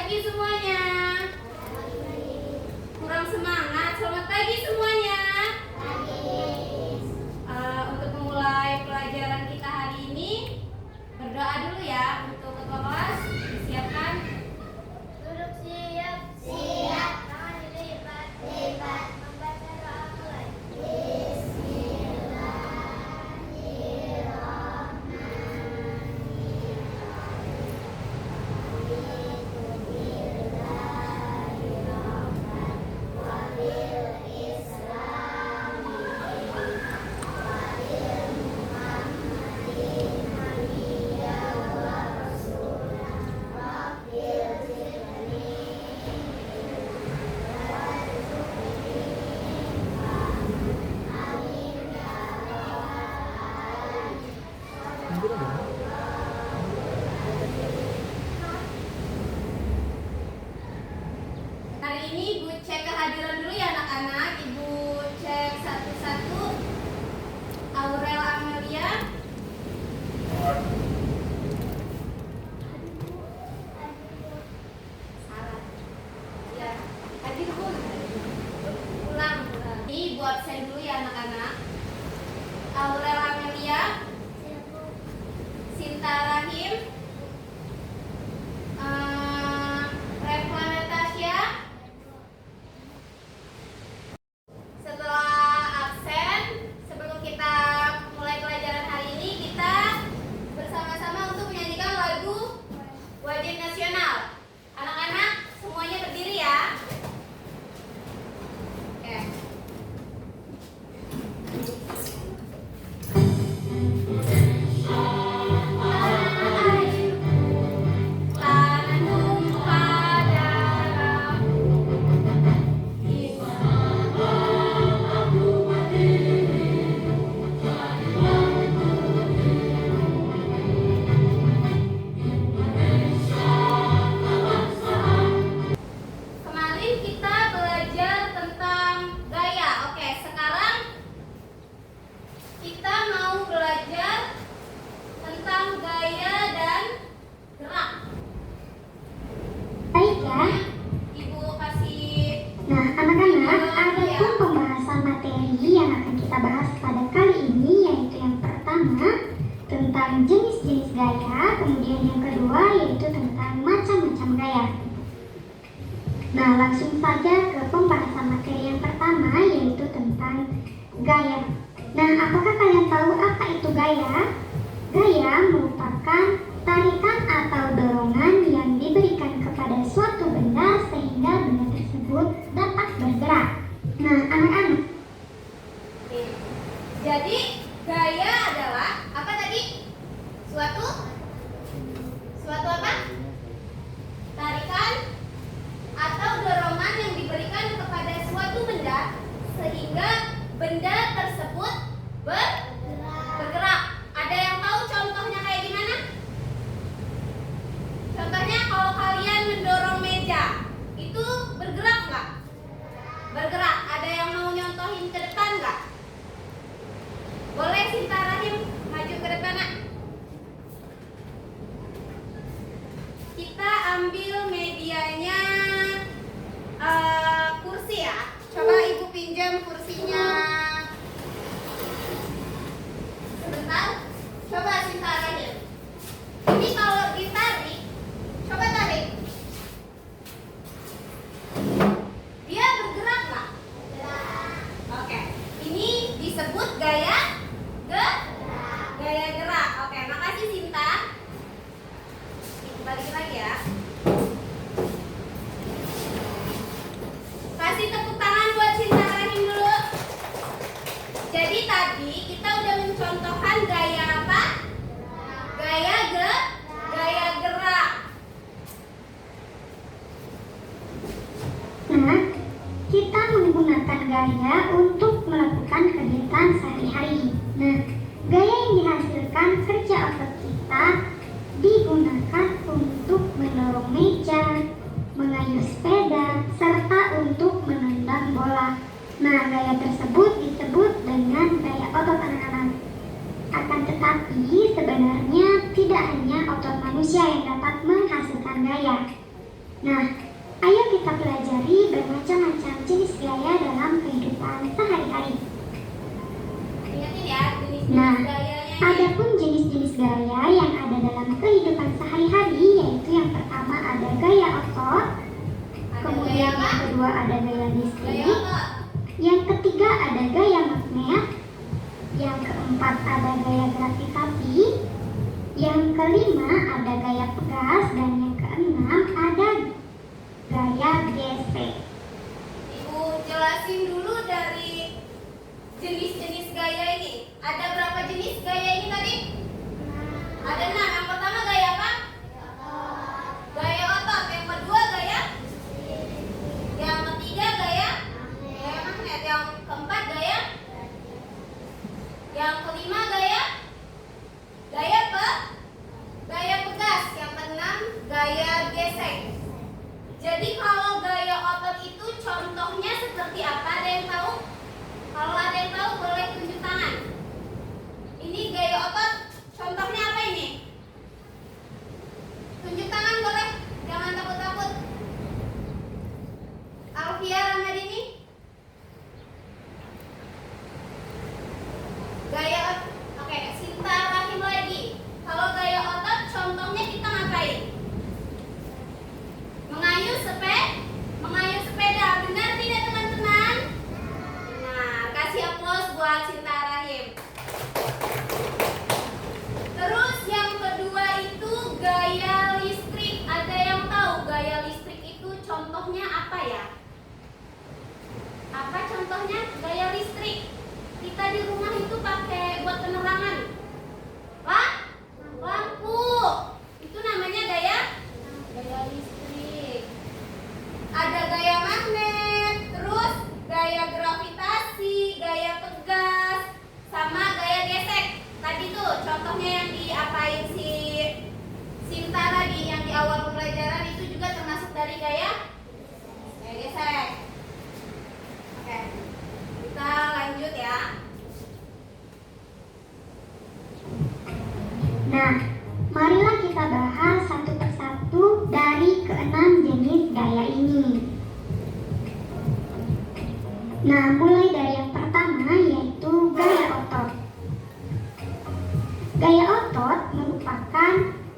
pagi semuanya. Kurang semangat. Selamat pagi semuanya. Untuk memulai pelajaran kita hari ini, berdoa dulu ya untuk ketua kelas. Disiapkan. Duduk siap. Siap. Tangan dilipat. Lipat. Membaca doa mulai. Hari ini Ibu cek kehadiran dulu ya anak-anak. Ibu cek satu-satu. Aurel Amelia. Salah. Ya, hadir Bu. Ulang. Ini Ibu absen dulu ya anak-anak. Aurel Amelia. Sinta Rahim. Reva Natasha. Setelah absen, sebelum kita mulai pelajaran hari ini, kita bersama-sama untuk menyanyikan lagu wajib nasional. Anak-anak semuanya berdiri ya. Oke. Tanah tumpah darah. Kemarin kita belajar tentang gaya. Oke, sekarang kita mau belajar tentang gaya dan gerak. Baiklah, Ibu kasih nah anak-anak, adapun pembahasan materi yang akan kita bahas pada kali ini yaitu yang pertama tentang jenis-jenis gaya, kemudian yang kedua yaitu tentang macam-macam gaya. Nah, langsung saja ke pembahasan materi yang pertama yaitu tentang gaya. Nah, apakah kalian tahu apa itu gaya? Gaya merupakan tarikan atau dorongan yang diberikan kepada suatu benda sehingga benda tersebut dapat bergerak. Nah, anak-anak, Jadi gaya adalah apa tadi? Suatu apa? Tarikan atau dorongan yang diberikan kepada suatu benda sehingga benda tersebut bergerak. Ada yang tahu contohnya kayak gimana? Contohnya kalau kalian mendorong meja, itu bergerak nggak? Bergerak. Ada yang mau nyontohin ke depan nggak? Boleh Sinta Rahim maju ke depan nak. Kita ambil medianya kursi ya. Coba Ibu pinjam kursinya sebentar. Coba Sinta Rahim. Ini kalau ditarik, coba tarik. Dia bergerak nggak? Oke. Ini disebut gaya gerak. Oke, makasih Sinta. Balik lagi ya. Kasih tepuk tangan buat Sinta Rahim dulu. Jadi tadi kita udah mencontohkan gaya apa? Gaya gerak. nah kita menggunakan gaya untuk melakukan kegiatan sehari-hari. Nah, gaya yang dihasilkan kerja otot kita digunakan untuk mendorong meja, mengayuh sepeda, serta untuk menendang bola. Nah, gaya tersebut disebut dengan gaya otot anak-anak. Akan tetapi sebenarnya tidak hanya otot manusia yang dapat menghasilkan gaya. Nah, ayo kita pelajari bermacam-macam jenis gaya dalam kehidupan sehari-hari. Ingatin ya jenis-jenis Nah, gayanya. adapun jenis-jenis gaya yang ada dalam kehidupan sehari-hari yaitu yang pertama ada gaya otot, Ada kemudian gaya apa? yang kedua ada gaya Gaya listrik, apa? yang ketiga ada gaya magnet, yang keempat ada gaya gravitasi, yang kelima ada gaya pegas, dan yang keenam ada gaya gesek. Ibu jelasin dulu dari jenis-jenis gaya ini. Ada berapa jenis gaya ini tadi? Ada 6. Yang pertama gaya apa? Gaya otot. Yang kedua gaya? Yang ketiga gaya? Gaya magnet. Yang keempat gaya? Yang kelima gaya? Gaya apa? Gaya pegas. Yang keenam gaya gesek. Jadi kalau gaya otot itu contohnya seperti apa? Ada yang tahu? Kalau ada yang tahu boleh tunjuk tangan. Ini gaya otot, contohnya apa ini? Tunjuk tangan boleh, jangan takut-takut. Alfia Ramadini. Gaya otot, oke, Sinta Rahim lagi. Kalau gaya otot, contohnya kita ngapain? Mengayuh sepeda, benar tidak teman-teman? Nah, kasih aplaus buat Sinta Rahim. Terus yang kedua itu gaya listrik. Ada yang tahu gaya listrik itu contohnya apa ya? Apa contohnya gaya listrik? Kita di rumah itu pakai buat penerangan. Lampu. Itu namanya gaya listrik. Ada gaya magnet, terus gaya gravitasi, gaya pegas, sama gaya gesek. Tadi tuh contohnya yang diapain si Sinta tadi yang di awal pembelajaran itu juga termasuk dari gaya gesek. Oke, kita lanjut ya. Nah, marilah kita bahas satu persatu dari keenam jenis gaya ini. Nah, mulai dari yang pertama yaitu gaya otot. Gaya otot merupakan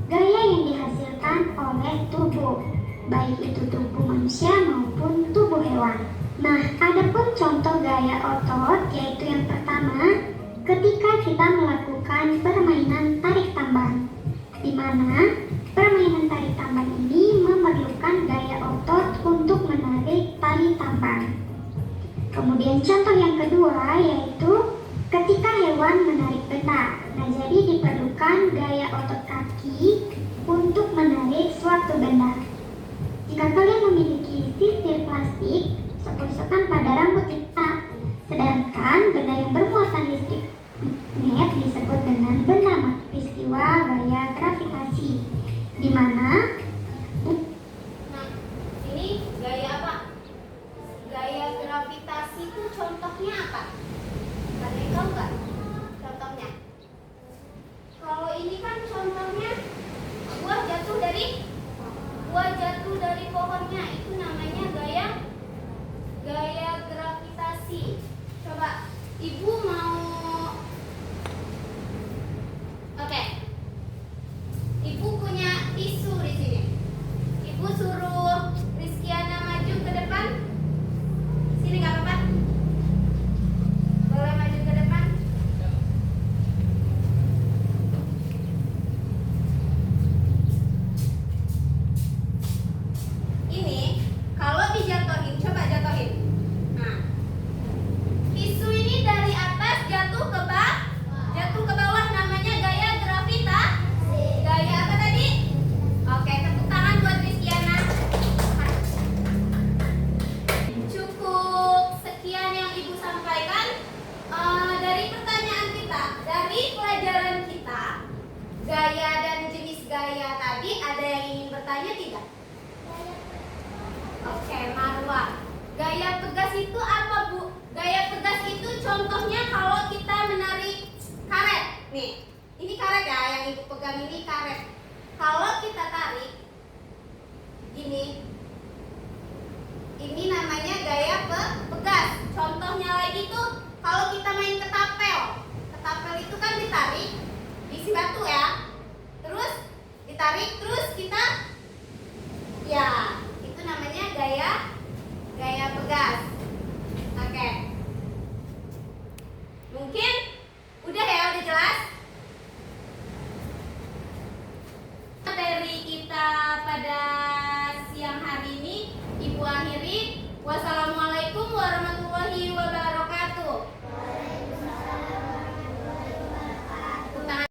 gaya yang dihasilkan oleh tubuh, baik itu tubuh manusia maupun tubuh hewan. Nah, adapun contoh gaya otot yaitu yang pertama, ketika kita melakukan permainan tarik tambang, di mana permainan tarik tambang ini memerlukan gaya otot untuk menarik tali tambang. Kemudian contoh yang kedua yaitu ketika hewan menarik benda. Nah, jadi diperlukan gaya otot kaki untuk menarik suatu benda. Jika kalian memiliki sisir plastik, sok-sokan pada rambut kita. Sedangkan benda yang bermuatan listrik magnet disebut dengan benda peristiwa gaya gravitasi, di mana Nah, ini gaya apa? Gaya gravitasi itu contohnya apa? Ada yang tahu nggak contohnya? Kalau ini kan contohnya buah jatuh dari pohonnya, itu namanya gaya gravitasi. Coba ibu mau, oke, ibu punya tisu di sini. Ibu suruh Rizkiana maju ke depan. Sini nggak apa-apa. Boleh maju ke depan. Ini kalau dijatuhin, coba jatuhin. Nah, tisu ini dari atas jatuh ke bawah, namanya gaya gravitasi. Gaya apa tadi? Oke, tepuk tangan buat Rizkiana. Cukup sekian yang ibu sampaikan. Dari pertanyaan kita, dari pelajaran kita, gaya dan jenis gaya tadi, ada yang ingin bertanya tidak? Oke, Marwa. Gaya pegas itu apa, Bu? Gaya pegas itu contohnya kalau kita menarik karet. Nih, ini karet ya, yang ibu pegang ini karet. Kalau kita tarik, Gini. Ini namanya gaya pegas. Contohnya lagi tuh kalau kita main ketapel. Ketapel itu kan ditarik, diisi batu ya. Terus ditarik, terus kita ya, itu namanya gaya pegas. Oke. Mungkin udah ya, udah jelas? Materi kita pada siang hari ini Ibu akhiri. Wassalamualaikum